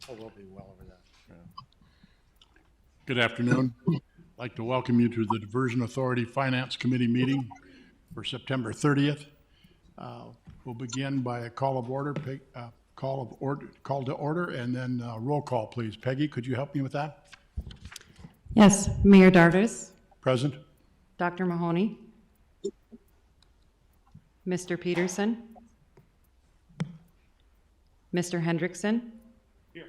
Oh, we'll be well over that. Good afternoon. I'd like to welcome you to the Diversion Authority Finance Committee meeting for September 30th. We'll begin by a call to order, and then roll call, please. Peggy, could you help me with that? Yes, Mayor Darvis, Present. Dr. Mahoney, Mr. Peterson, Mr. Hendrickson, Here.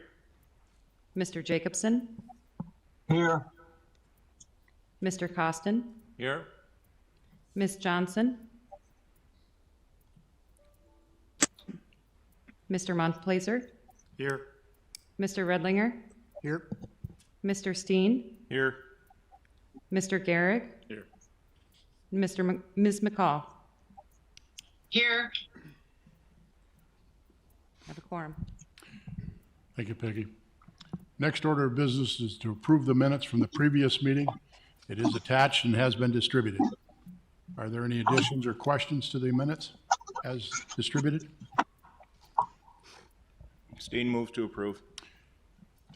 Mr. Jacobson, Here. Mr. Costin, Here. Ms. Johnson, Mr. Montplaisir, Here. Mr. Redlinger, Here. Mr. Steen, Here. Mr. Garrick, Here. Ms. McCall. Here. Have a quorum. Thank you, Peggy. Next order of business is to approve the minutes from the previous meeting. It is attached and has been distributed. Are there any additions or questions to the minutes as distributed? Steen moves to approve.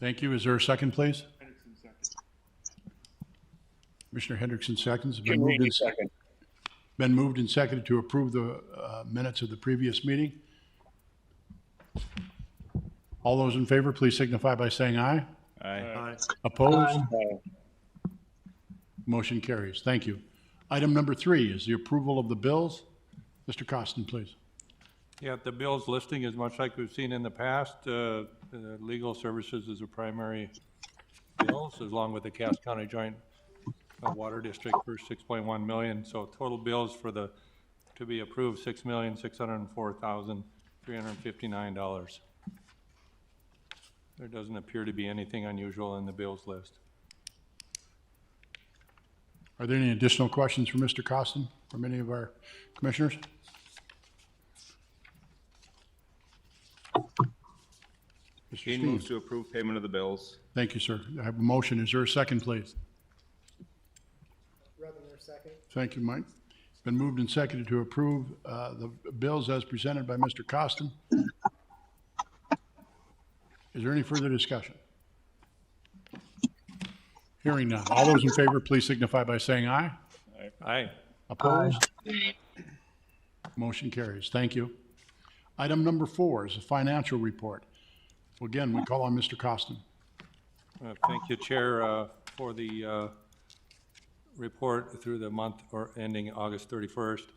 Thank you. Is there a second, please? Commissioner Hendrickson seconds. Been moved and seconded to approve the minutes of the previous meeting. All those in favor, please signify by saying aye. Aye. Opposed? Motion carries. Thank you. Item number 3 is the approval of the bills. Mr. Costin, please. Yeah, the bills listing is much like we've seen in the past. Legal services is a primary bills, along with the Cass County Joint Water District for 6.1 million. So total bills for to be approved, $6,604,359. There doesn't appear to be anything unusual in the bills list. Are there any additional questions for Mr. Costin from any of our commissioners? Mr. Steen Steen. moves to approve payment of the bills. Thank you, sir. I have a motion. Is there a second, please? Redlinger, second. Thank you, Mike. It's been moved and seconded to approve the bills as presented by Mr. Costin. Is there any further discussion? Hearing none. All those in favor, please signify by saying aye. Aye. Opposed? Motion carries. Thank you. Item number 4 is a financial report. Again, we call on Mr. Costin. Thank you, Chair, for the report through the month or ending August 31st.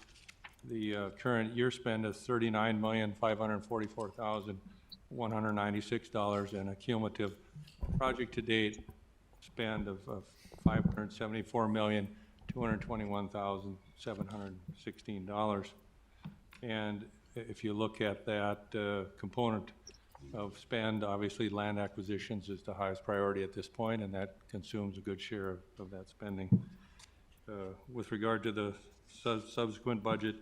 The current year spend is $39,544,196 and a cumulative project to date spend of $574,221,716. And if you look at that component of spend, obviously land acquisitions is the highest priority at this point, and that consumes a good share of that spending. With regard to the subsequent budget,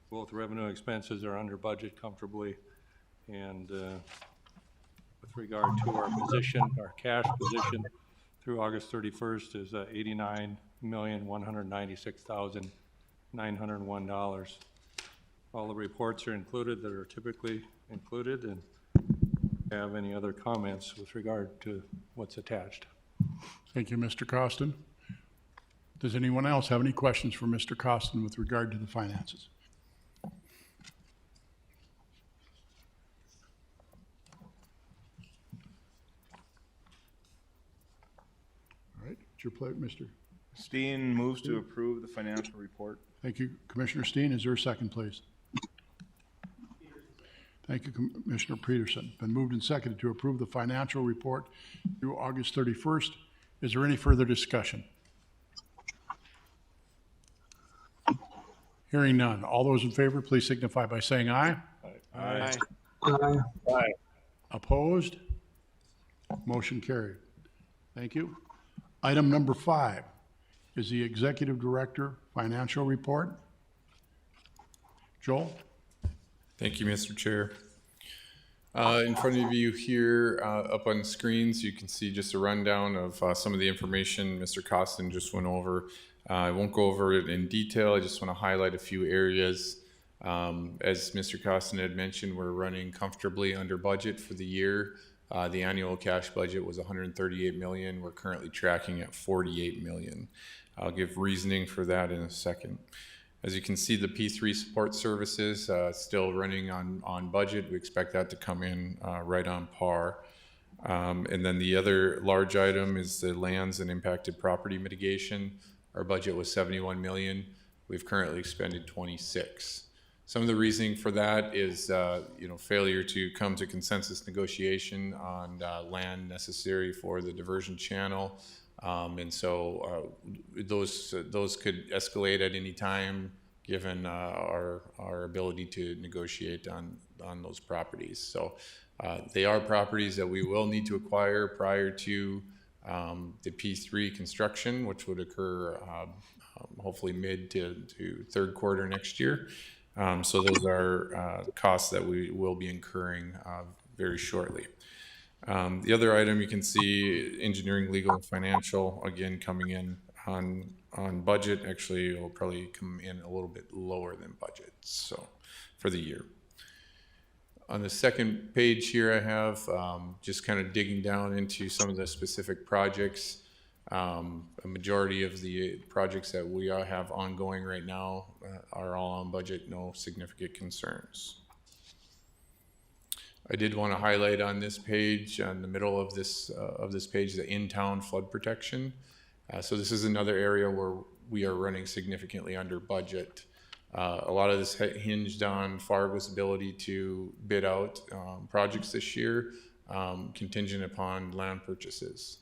both revenue and expenses are under budget comfortably. And with regard to our position, our cash position through August 31st is $89,196,901. All the reports are included that are typically included, and have any other comments with regard to what's attached. Thank you, Mr. Costin. Does anyone else have any questions for Mr. Costin with regard to the finances? All right, it's your pleasure, Mr. Steen moves to approve the financial report. Thank you, Commissioner Steen. Is there a second, please? Thank you, Commissioner Peterson. Been moved and seconded to approve the financial report through August 31st. Is there any further discussion? Hearing none. All those in favor, please signify by saying aye. Aye. Aye. Opposed? Motion carried. Thank you. Item number 5 is the Executive Director Financial Report. Joel? Thank you, Mr. Chair. In front of you here, up on screens, you can see just a rundown of some of the information Mr. Costin just went over. I won't go over it in detail. I just want to highlight a few areas. As Mr. Costin had mentioned, we're running comfortably under budget for the year. The annual cash budget was 138 million. We're currently tracking at 48 million. I'll give reasoning for that in a second. As you can see, the P3 support services still running on budget. We expect that to come in right on par. And then the other large item is the lands and impacted property mitigation. Our budget was 71 million. We've currently expended 26. Some of the reasoning for that is, failure to come to consensus negotiation on land necessary for the diversion channel. And so those could escalate at any time given our ability to negotiate on those properties. So they are properties that we will need to acquire prior to the P3 construction, which would occur hopefully mid to third quarter next year. So those are costs that we will be incurring very shortly. The other item you can see, engineering, legal, and financial, again coming in on budget. Actually, it will probably come in a little bit lower than budget, so for the year. On the second page here, I have just kind of digging down into some of the specific projects. A majority of the projects that we have ongoing right now are all on budget, no significant concerns. I did want to highlight on this page, on the middle of this page, the in-town flood protection. So this is another area where we are running significantly under budget. A lot of this hinged on Fargo's ability to bid out projects this year, contingent upon land purchases.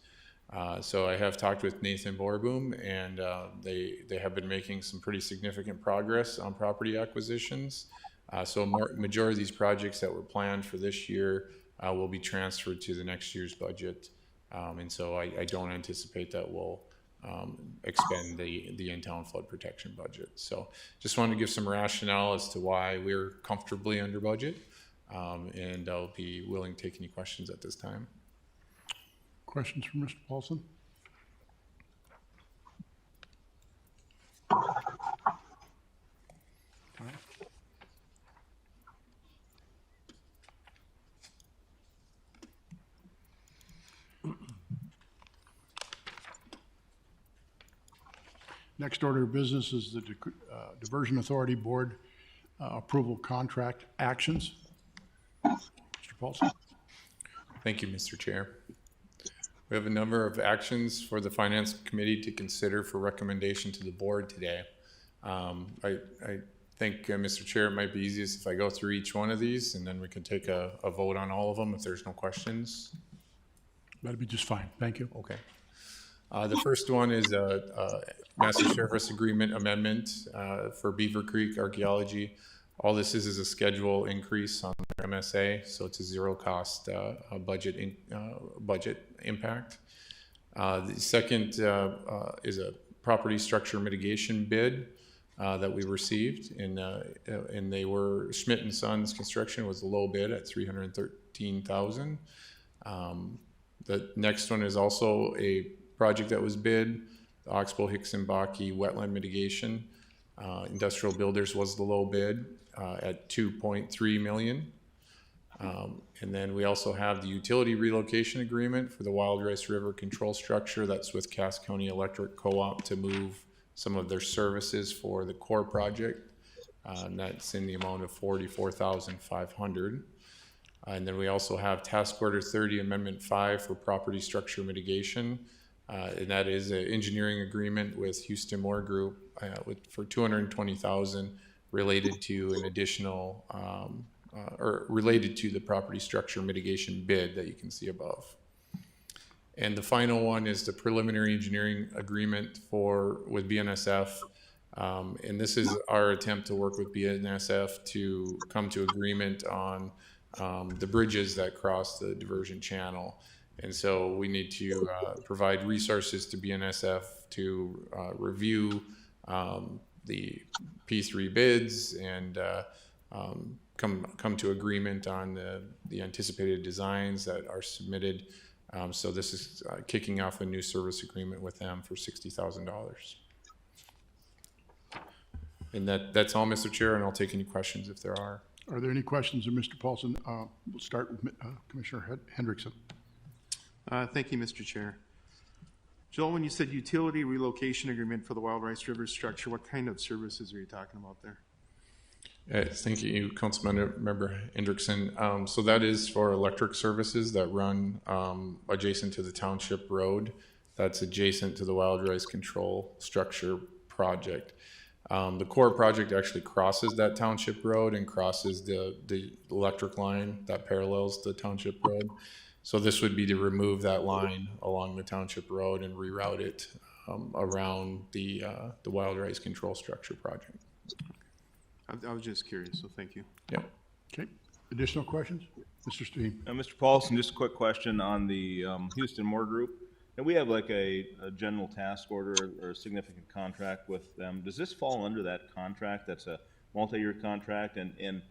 So I have talked with Nathan Borboom, and they have been making some pretty significant progress on property acquisitions. So majority of these projects that were planned for this year will be transferred to the next year's budget. And so I don't anticipate that we'll expend the in-town flood protection budget. So just wanted to give some rationale as to why we're comfortably under budget. And I'll be willing to take any questions at this time. Questions for Mr. Paulson? Next order of business is the Diversion Authority Board approval contract actions. Mr. Paulson. Thank you, Mr. Chair. We have a number of actions for the Finance Committee to consider for recommendation to the board today. I think, Mr. Chair, it might be easiest if I go through each one of these and then we can take a vote on all of them if there's no questions. That'd be just fine. Thank you. Okay. The first one is a Master Service Agreement amendment for Beaver Creek Archaeology. All this is a schedule increase on their MSA, so it's a zero cost budget impact. The second is a property structure mitigation bid that we received, and they were Schmidt and Sons Construction was the low bid at $313,000. The next one is also a project that was bid, the Oxbow Hickson Baki Wetland Mitigation. Industrial Builders was the low bid at $2.3 million. And then we also have the utility relocation agreement for the Wild Rice River control structure. That's with Cass County Electric Co-op to move some of their services for the core project. And that's in the amount of $44,500. And then we also have Task Order 30 Amendment 5 for property structure mitigation. And that is an engineering agreement with Houston Moore Group for $220,000 related to an additional or related to the property structure mitigation bid that you can see above. And the final one is the preliminary engineering agreement with BNSF. And this is our attempt to work with BNSF to come to agreement on the bridges that cross the diversion channel. And so we need to provide resources to BNSF to review the P3 bids and come to agreement on the anticipated designs that are submitted. So this is kicking off a new service agreement with them for $60,000. And that's all, Mr. Chair, and I'll take any questions if there are. Are there any questions of Mr. Paulson? We'll start with Commissioner Hendrickson. Thank you, Mr. Chair. Joel, when you said utility relocation agreement for the Wild Rice River structure, what kind of services are you talking about there? Thank you, Councilmember Hendrickson. So that is for electric services that run adjacent to the township road. That's adjacent to the Wild Rice Control Structure project. The core project actually crosses that township road and crosses the electric line that parallels the township road. So this would be to remove that line along the township road and reroute it around the Wild Rice Control Structure project. I was just curious, so thank you. Yep. Okay. Additional questions? Mr. Steen? Mr. Paulson, just a quick question on the Houston Moore Group. And we have like a general task order or a significant contract with them. Does this fall under that contract? That's a multi-year contract. And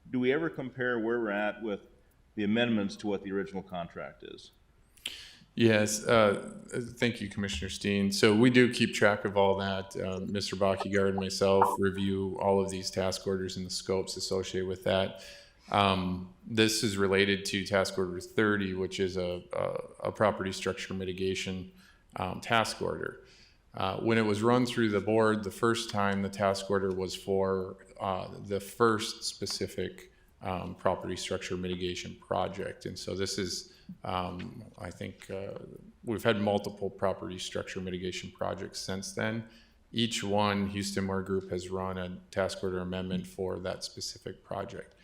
do we ever compare where we're at with the amendments to what the original contract is? Yes, thank you, Commissioner Steen. So we do keep track of all that. Mr. Bachegard and myself review all of these task orders and the scopes associated with that. This is related to task order 30, which is a property structure mitigation task order. When it was run through the board the first time, the task order was for the first specific property structure mitigation project. And so this is, I think, we've had multiple property structure mitigation projects since then. Each one, Houston Moore Group has run a task order amendment for that specific project.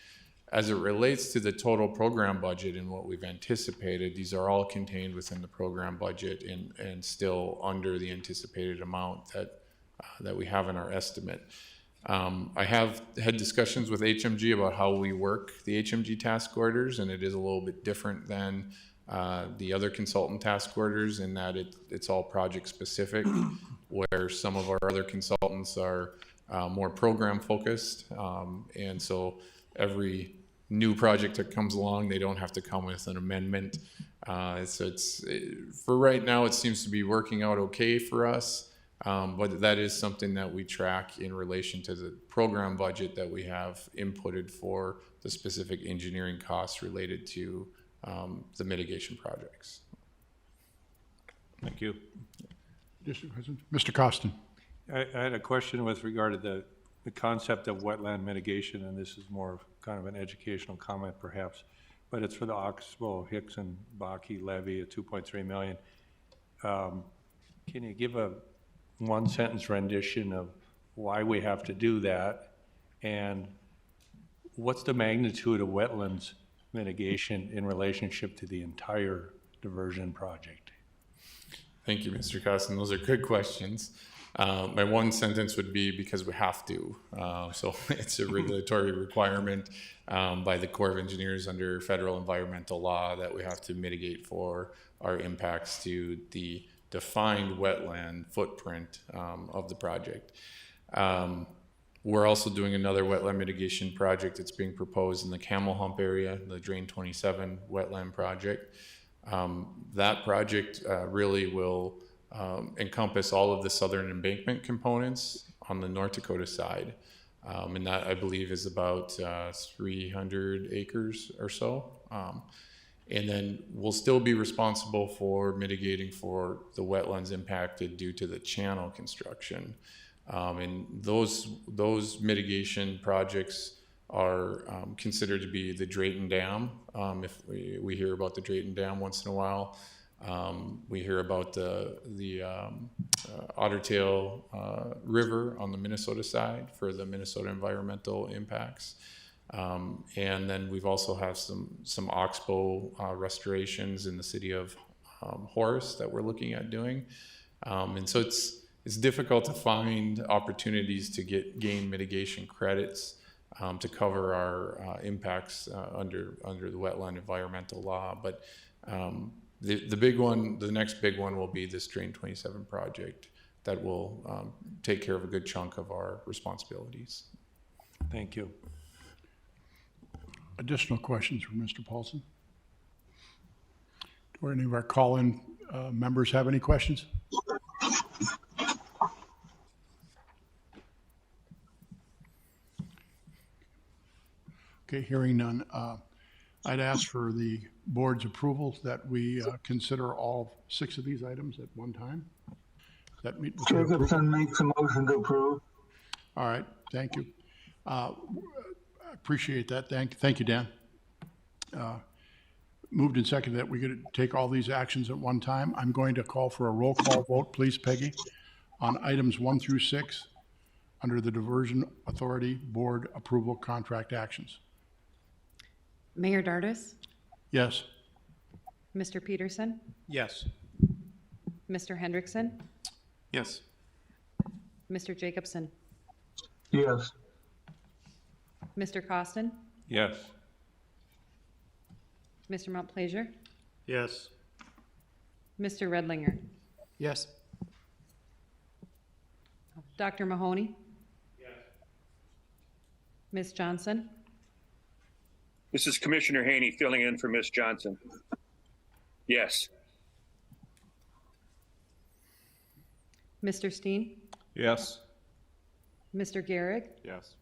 As it relates to the total program budget and what we've anticipated, these are all contained within the program budget and still under the anticipated amount that we have in our estimate. I have had discussions with HMG about how we work the HMG task orders, and it is a little bit different than the other consultant task orders in that it's all project specific, where some of our other consultants are more program focused. And so every new project that comes along, they don't have to come with an amendment. For right now, it seems to be working out okay for us. But that is something that we track in relation to the program budget that we have inputted for the specific engineering costs related to the mitigation projects. Thank you. District President? Mr. Costin? I had a question with regard to the concept of wetland mitigation, and this is more of kind of an educational comment perhaps, but it's for the Oxbow, Hickson, Baki levy at $2.3 million. Can you give a one-sentence rendition of why we have to do that, and what's the magnitude of wetlands mitigation in relationship to the entire diversion project? Thank you, Mr. Costin. Those are good questions. My one sentence would be because we have to. So it's a regulatory requirement by the Corps of Engineers under federal environmental law that we have to mitigate for our impacts to the defined wetland footprint of the project. We're also doing another wetland mitigation project that's being proposed in the Camel Hump area, the Drain 27 wetland project. That project really will encompass all of the southern embankment components on the North Dakota side. And that, I believe, is about 300 acres or so. And then we'll still be responsible for mitigating for the wetlands impacted due to the channel construction. And those mitigation projects are considered to be the Drayton Dam. If we hear about the Drayton Dam once in a while, we hear about the Otter Tail River on the Minnesota side for the Minnesota environmental impacts. And then we've also have some oxbow restorations in the city of Horace that we're looking at doing. And so it's difficult to find opportunities to gain mitigation credits to cover our impacts under the wetland environmental law. But the big one, the next big one will be this Drain 27 project that will take care of a good chunk of our responsibilities. Thank you. Additional questions from Mr. Paulson? Do any of our call-in members have any questions? Okay, hearing none. I'd ask for the board's approval that we consider all 6 of these items at one time. Does that meet with your approval? Jacobson makes a motion to approve. All right, thank you. I appreciate that. Thank you, Dan. Moved and seconded that we could take all these actions at one time. I'm going to call for a roll call vote, please, Peggy, on items 1 through 6 under the Diversion Authority Board Approval Contract Actions. Mayor Dardis, Yes. Mr. Peterson, Yes. Mr. Hendrickson, Yes. Mr. Jacobson, Yes. Mr. Costin, Yes. Mr. Montplaisir, Yes. Mr. Redlinger, Yes. Dr. Mahoney, Ms. Johnson, This is Commissioner Haney filling in for Miss Johnson. Yes. Mr. Steen, Yes. Mr. Garrick, Yes.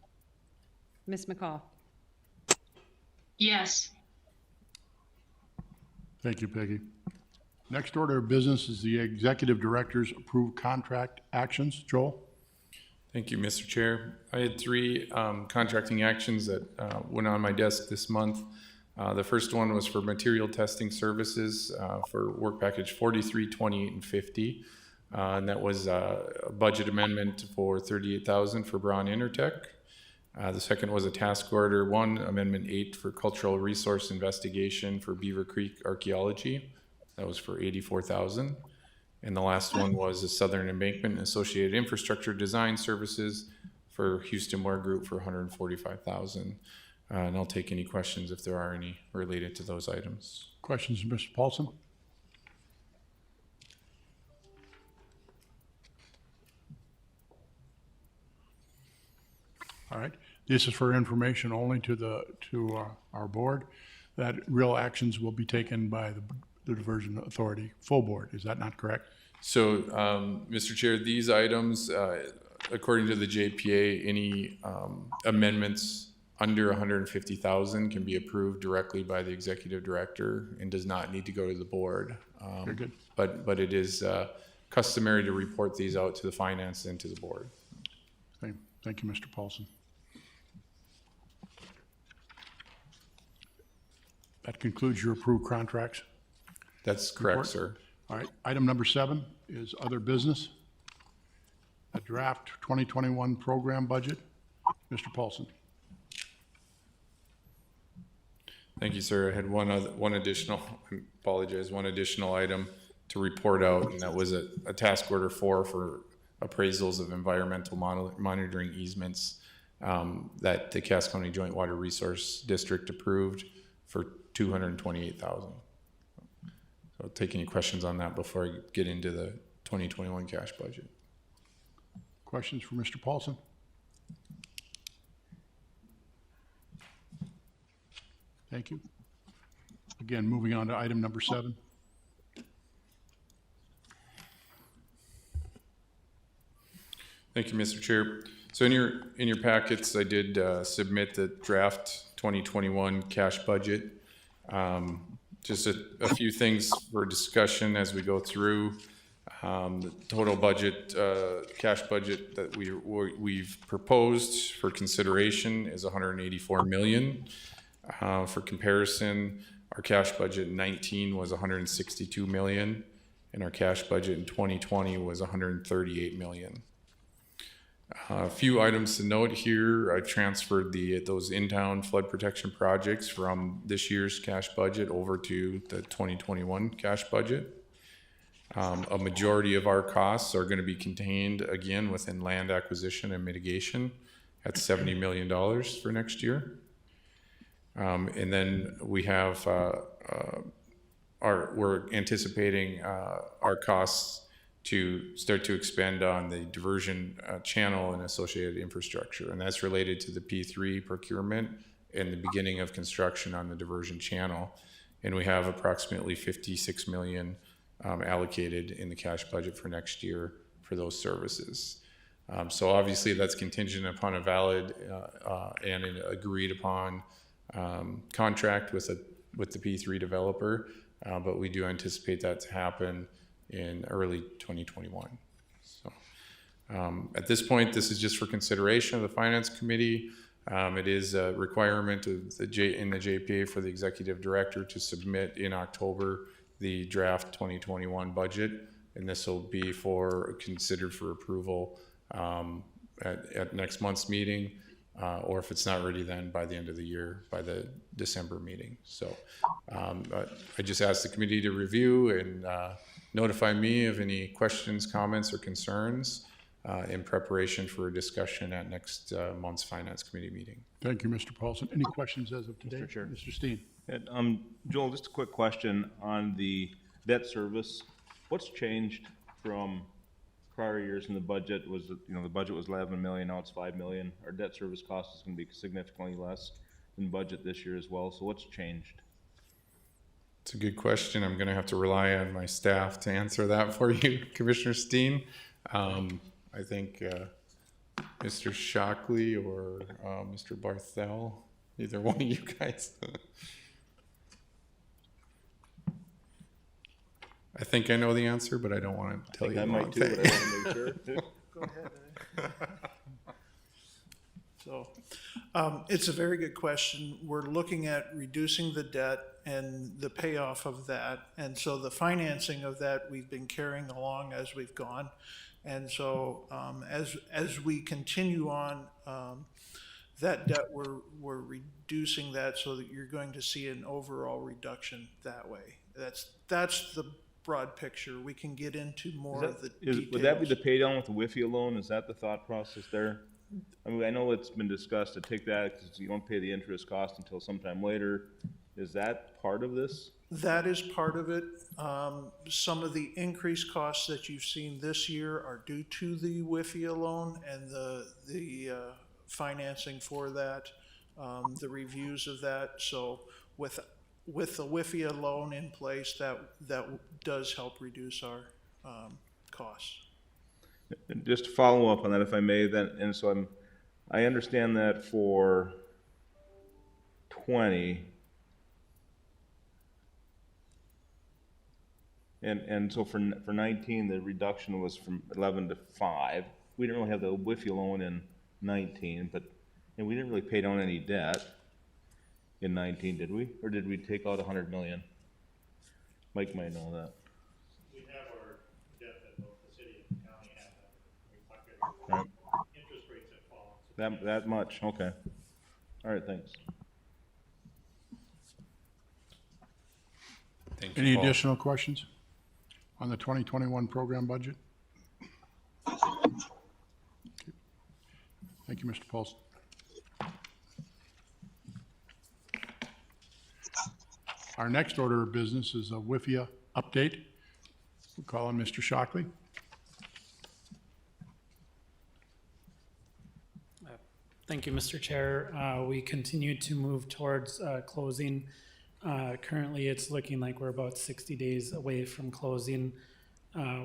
Ms. McCall. Yes. Thank you, Peggy. Next order of business is the Executive Director's approved contract actions. Joel? Thank you, Mr. Chair. I had 3 contracting actions that went on my desk this month. The first one was for material testing services for work package 43, 28, and 50. And that was a budget amendment for $38,000 for Braun Intertech. The second was a task order 1, amendment 8 for cultural resource investigation for Beaver Creek archaeology. That was for $84,000. And the last one was a Southern Embankment and Associated Infrastructure Design Services for Houston Moore Group for $145,000. And I'll take any questions if there are any related to those items. Questions, Mr. Paulson? All right. This is for information only to our board, that real actions will be taken by the Diversion Authority full board. Is that not correct? So, Mr. Chair, these items, according to the JPA, any amendments under 150,000 can be approved directly by the executive director and does not need to go to the board. Very good. But it is customary to report these out to the finance and to the board. Thank you, Mr. Paulson. That concludes your approved contracts. That's correct, Report. sir. All right, item number 7 is other business. A draft 2021 program budget. Mr. Paulson. Thank you, sir. I had one additional, I apologize, one additional item to report out, and that was a task order 4 for appraisals of environmental monitoring easements that the Cass County Joint Water Resource District approved for $228,000. So I'll take any questions on that before I get into the 2021 cash budget. Questions for Mr. Paulson? Thank you. Again, moving on to item number 7. Thank you, Mr. Chair. So in your packets, I did submit the draft 2021 cash budget. Just a few things for discussion as we go through. The total budget, cash budget that we've proposed for consideration is $184 million. For comparison, our cash budget in 19 was $162 million, and our cash budget in 2020 was $138 million. A few items to note here. I transferred those in-town flood protection projects from this year's cash budget over to the 2021 cash budget. A majority of our costs are going to be contained again within land acquisition and mitigation at $70 million for next year. And then we have we're anticipating our costs to start to expend on the diversion channel and associated infrastructure. And that's related to the P3 procurement and the beginning of construction on the diversion channel. And we have approximately $56 million allocated in the cash budget for next year for those services. So obviously that's contingent upon a valid and an agreed upon contract with the P3 developer, but we do anticipate that to happen in early 2021. So at this point, this is just for consideration of the Finance Committee. It is a requirement of in the JPA for the Executive Director to submit in October the draft 2021 budget, and this will be considered for approval at next month's meeting, or if it's not ready then, by the end of the year, by the December meeting. So I just asked the committee to review and notify me of any questions, comments, or concerns in preparation for a discussion at next month's Finance Committee meeting. Thank you, Mr. Paulson. Any questions as of today? Mr. Chair. Mr. Steen. And, Joel, just a quick question on the debt service. What's changed from prior years in the budget? Was the budget was 11 million, now it's 5 million. Our debt service cost is going to be significantly less than budget this year as well. So what's changed? It's a good question. I'm going to have to rely on my staff to answer that for you, Commissioner Steen. I think Mr. Shockley or Mr. Barthel, either one of you guys. I think I know the answer, but I don't want to tell you. I might too, but I want to make sure. Go ahead. So, it's a very good question. We're looking at reducing the debt and the payoff of that. And so the financing of that, we've been carrying along as we've gone. And so, as we continue on, that debt, we're reducing that so that you're going to see an overall reduction that way. That's the broad picture. We can get into more of the details. Would that be the pay down with the Wifi loan? Is that the thought process there? I mean, I know it's been discussed to take that because you don't pay the interest cost until sometime later. Is that part of this? That is part of it. Some of the increased costs that you've seen this year are due to the Wifi loan and the financing for that, the reviews of that. So with the Wifi loan in place, that does help reduce our costs. And just to follow up on that, if I may, then, and so I understand that for 20, and so for 19, the reduction was from 11 to 5. We didn't really have the Wifi loan in 19, and we didn't really pay down any debt in 19, did we? Or did we take out 100 million? Mike might know that. We have our debt that both the city and the county have reflected. Right. Interest rates have fallen. That much, okay. All right, thanks. Thank you, Any Paul. additional questions on the 2021 program budget? Thank you, Mr. Paulson. Our next order of business is a Wifi update. We'll call on Mr. Shockley. Thank you, Mr. Chair. We continue to move towards closing. Currently, it's looking like we're about 60 days away from closing.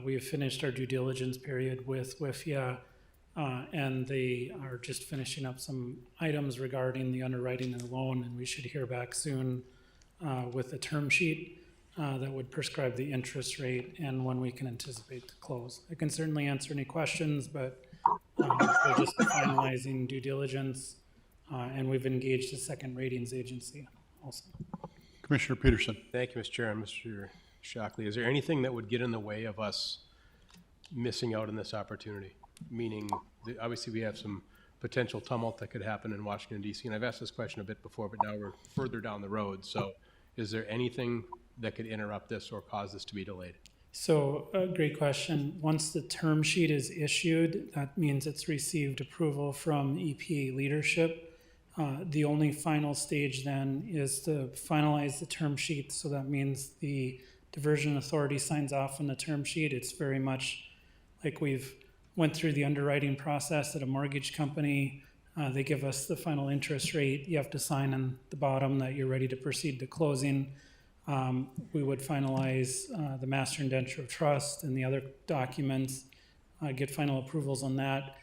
We have finished our due diligence period with Wifi, and they are just finishing up some items regarding the underwriting of the loan, and we should hear back soon with a term sheet that would prescribe the interest rate and when we can anticipate to close. I can certainly answer any questions, but we're just finalizing due diligence, and we've engaged a second ratings agency also. Commissioner Peterson. Thank you, Mr. Chair. And Mr. Shockley, is there anything that would get in the way of us missing out on this opportunity? Meaning, obviously we have some potential tumult that could happen in Washington, D.C., and I've asked this question a bit before, but now we're further down the road. So is there anything that could interrupt this or cause this to be delayed? So, great question. Once the term sheet is issued, that means it's received approval from EPA leadership. The only final stage then is to finalize the term sheet. So that means the diversion authority signs off on the term sheet. It's very much like we've went through the underwriting process at a mortgage company. They give us the final interest rate. You have to sign on the bottom that you're ready to proceed to closing. We would finalize the master indenture of trust and the other documents, get final approvals on that.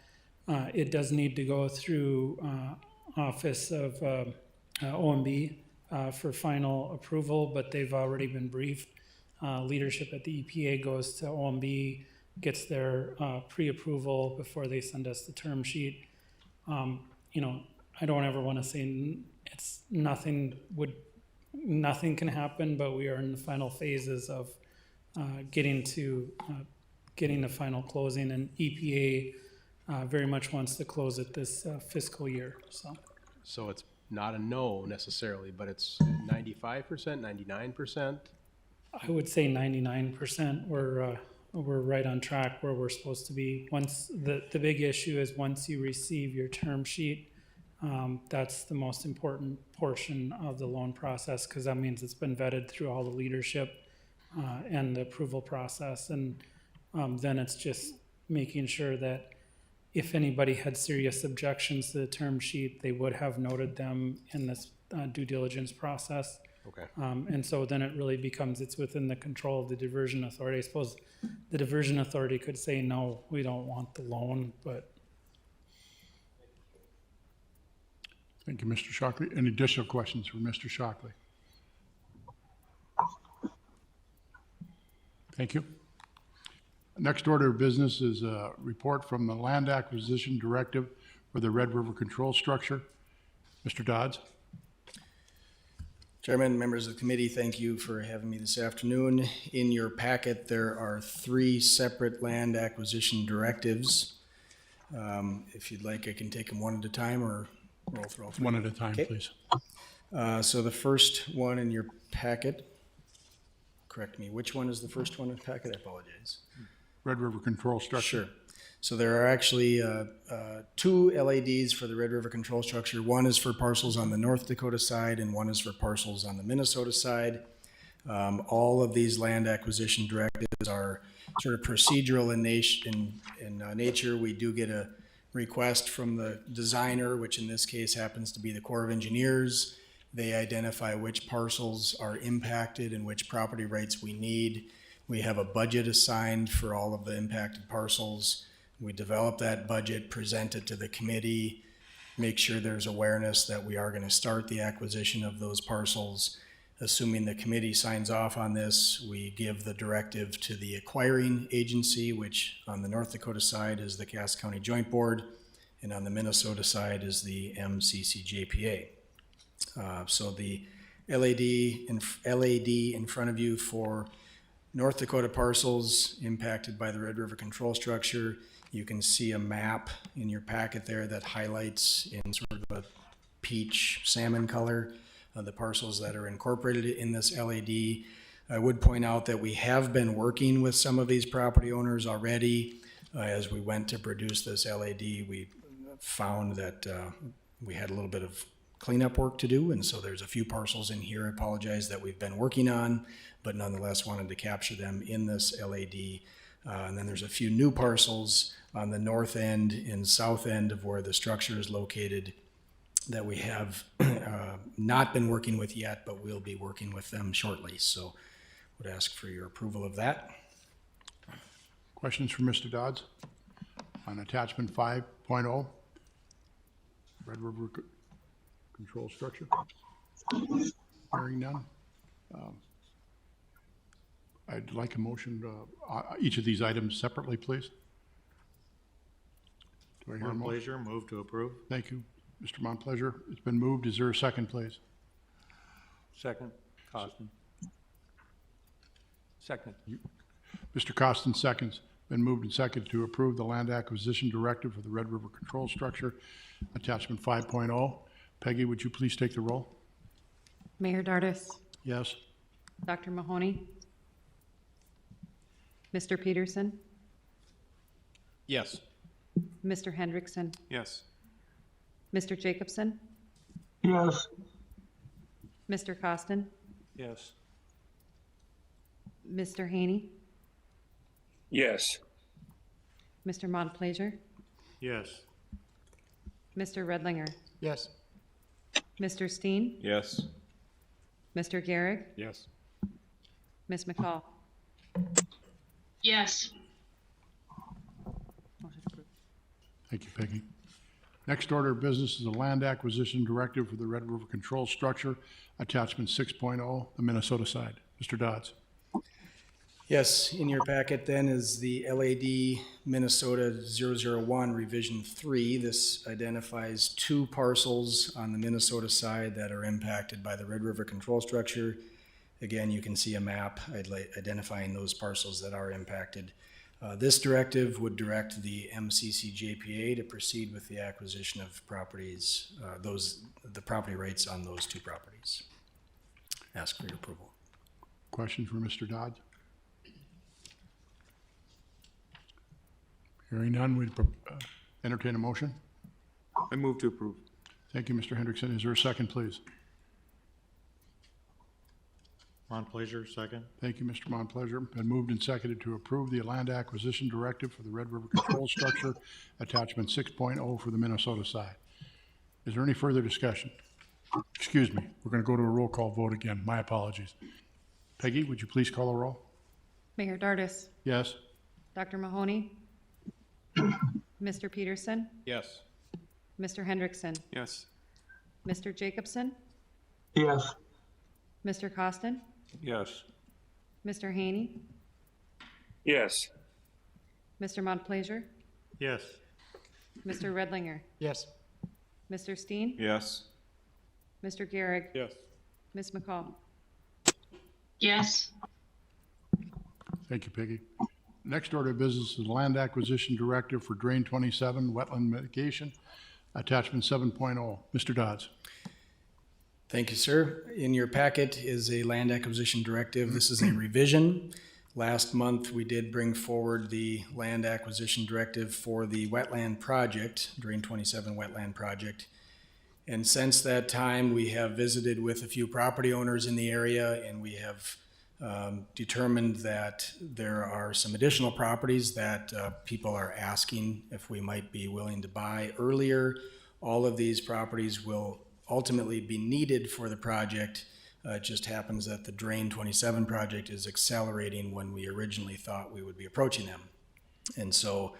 It does need to go through Office of OMB for final approval, but they've already been briefed. Leadership at the EPA goes to OMB, gets their pre-approval before they send us the term sheet. You know, I don't ever want to say it's nothing can happen, but we are in the final phases of getting the final closing, and EPA very much wants to close it this fiscal year. So it's not a no necessarily, but it's 95%, 99%? I would say 99%. We're right on track where we're supposed to be. Once the big issue is once you receive your term sheet, that's the most important portion of the loan process, because that means it's been vetted through all the leadership and the approval process. And then it's just making sure that if anybody had serious objections to the term sheet, they would have noted them in this due diligence process. Okay. And so then it really becomes, it's within the control of the diversion authority. I suppose the diversion authority could say, no, we don't want the loan, but. Thank you, Mr. Shockley. Any additional questions for Mr. Shockley? Thank you. Next order of business is a report from the Land Acquisition Directive for the Red River Control Structure. Mr. Dodds. Chairman, members of the committee, thank you for having me this afternoon. In your packet, there are 3 separate land acquisition directives. If you'd like, I can take them one at a time or roll through all 3. One at a time, Okay. please. So the first one in your packet, correct me, which one is the first one in the packet? I apologize. Red River Control Structure. Sure. So there are actually 2 LADs for the Red River Control Structure. One is for parcels on the North Dakota side and one is for parcels on the Minnesota side. All of these land acquisition directives are sort of procedural in nature. We do get a request from the designer, which in this case happens to be the Corps of Engineers. They identify which parcels are impacted and which property rights we need. We have a budget assigned for all of the impacted parcels. We develop that budget, present it to the committee, make sure there's awareness that we are going to start the acquisition of those parcels. Assuming the committee signs off on this, we give the directive to the acquiring agency, which on the North Dakota side is the Cass County Joint Board, and on the Minnesota side is the MCCJPA. So the LAD in front of you for North Dakota parcels impacted by the Red River Control Structure. You can see a map in your packet there that highlights in sort of a peach salmon color the parcels that are incorporated in this LAD. I would point out that we have been working with some of these property owners already. As we went to produce this LAD, we found that we had a little bit of cleanup work to do, and so there's a few parcels in here, I apologize, that we've been working on, but nonetheless wanted to capture them in this LAD. And then there's a few new parcels on the north end and south end of where the structure is located that we have not been working with yet, but we'll be working with them shortly. So would ask for your approval of that. Questions for Mr. Dodds on attachment 5.0, Red River Control Structure? Hearing none. I'd like a motion each of these items separately, please. Do I hear a motion? Montplaisir, move to approve. Thank you, Mr. Montplaisir. It's been moved. Is there a second, please? Second, Costin. Second. Mr. Costin seconds. Been moved and seconded to approve the land acquisition directive for the Red River Control Structure, attachment 5.0. Peggy, would you please take the roll? Mayor Dardis, Yes. Dr. Mahoney, Mr. Peterson, Yes. Mr. Hendrickson, Yes. Mr. Jacobson, yes, Mr. Costin, Yes. Mr. Haney, Yes. Mr. Montplaisir, Yes. Mr. Redlinger, Yes. Mr. Steen, Yes. Mr. Garrick, Yes. Ms. McCall. Yes. Motion approved. Thank you, Peggy. Next order of business is the Land Acquisition Directive for the Red River Control Structure, Attachment 6.0, the Minnesota side. Mr. Dodds. Yes, in your packet then is the LAD Minnesota 001 Revision 3. This identifies 2 parcels on the Minnesota side that are impacted by the Red River Control Structure. Again, you can see a map identifying those parcels that are impacted. This directive would direct the MCCJPA to proceed with the acquisition of properties, the property rights on those 2 properties. Ask for your approval. Question for Mr. Dodds? Hearing none, we'd entertain a motion. I move to approve. Thank you, Mr. Hendrickson. Is there a second, please? Montplaisir, second. Thank you, Mr. Montplaisir. Been moved and seconded to approve the Land Acquisition Directive for the Red River Control Structure, Attachment 6.0 for the Minnesota side. Is there any further discussion? Excuse me, we're going to go to a roll call vote again. My apologies. Peggy, would you please call a roll? Mayor Dardis, Yes? Dr. Mahoney, Mr. Peterson, Yes. Mr. Hendrickson, Yes. Mr. Jacobson, Yes. Mr. Costin, Yes. Mr. Haney, Yes. Mr. Montplaisir, Yes. Mr. Redlinger, Yes. Mr. Steen, Yes. Mr. Gehrig, Yes. Ms. McCall. yes, Thank you, Peggy. Next order of business is the Land Acquisition Directive for Drain 27, Wetland Mitigation, Attachment 7.0. Mr. Dodds. Thank you, sir. In your packet is a land acquisition directive. This is a revision. Last month, we did bring forward the land acquisition directive for the wetland project, Drain 27 Wetland Project. And since that time, we have visited with a few property owners in the area, and we have determined that there are some additional properties that people are asking if we might be willing to buy earlier. All of these properties will ultimately be needed for the project. It just happens that the Drain 27 project is accelerating when we originally thought we would be approaching them. And so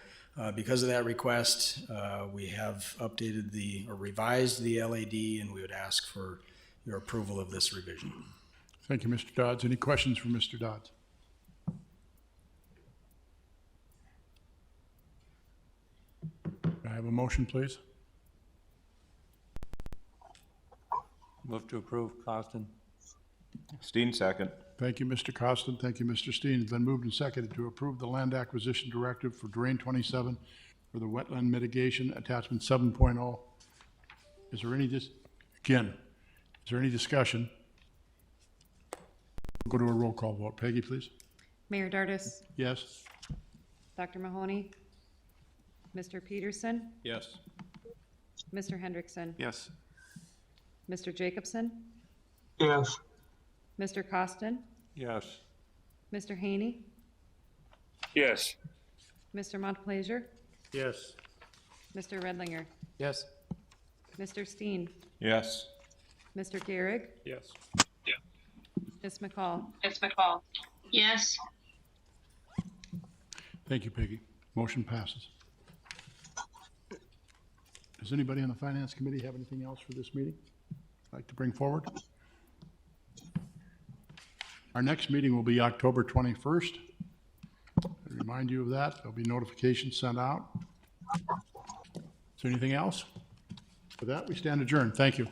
because of that request, we have updated or revised the LAD, and we would ask for your approval of this revision. Thank you, Mr. Dodds. Any questions for Mr. Dodds? May I have a motion, please? Move to approve, Costin. Steen, second. Thank you, Mr. Costin. Thank you, Mr. Steen. It's been moved and seconded to approve the Land Acquisition Directive for Drain 27 for the Wetland Mitigation, Attachment 7.0. Is there any discussion? We'll go to a roll call vote. Peggy, please. Mayor Dardis, Yes? Dr. Mahoney, Mr. Peterson, Yes. Mr. Hendrickson, Yes. Mr. Jacobson, Yes. Mr. Costin, Yes. Mr. Haney, Yes. Mr. Montplaisir, Yes. Mr. Redlinger, Yes. Mr. Steen, Yes. Mr. Gehrig, Yes. Ms. McCall. Ms. McCall. Yes, Thank you, Peggy. Motion passes. Does anybody on the Finance Committee have anything else for this meeting like to bring forward? Our next meeting will be October 21st. I remind you of that. There'll be notifications sent out. Is there anything else? With that, we stand adjourned. Thank you.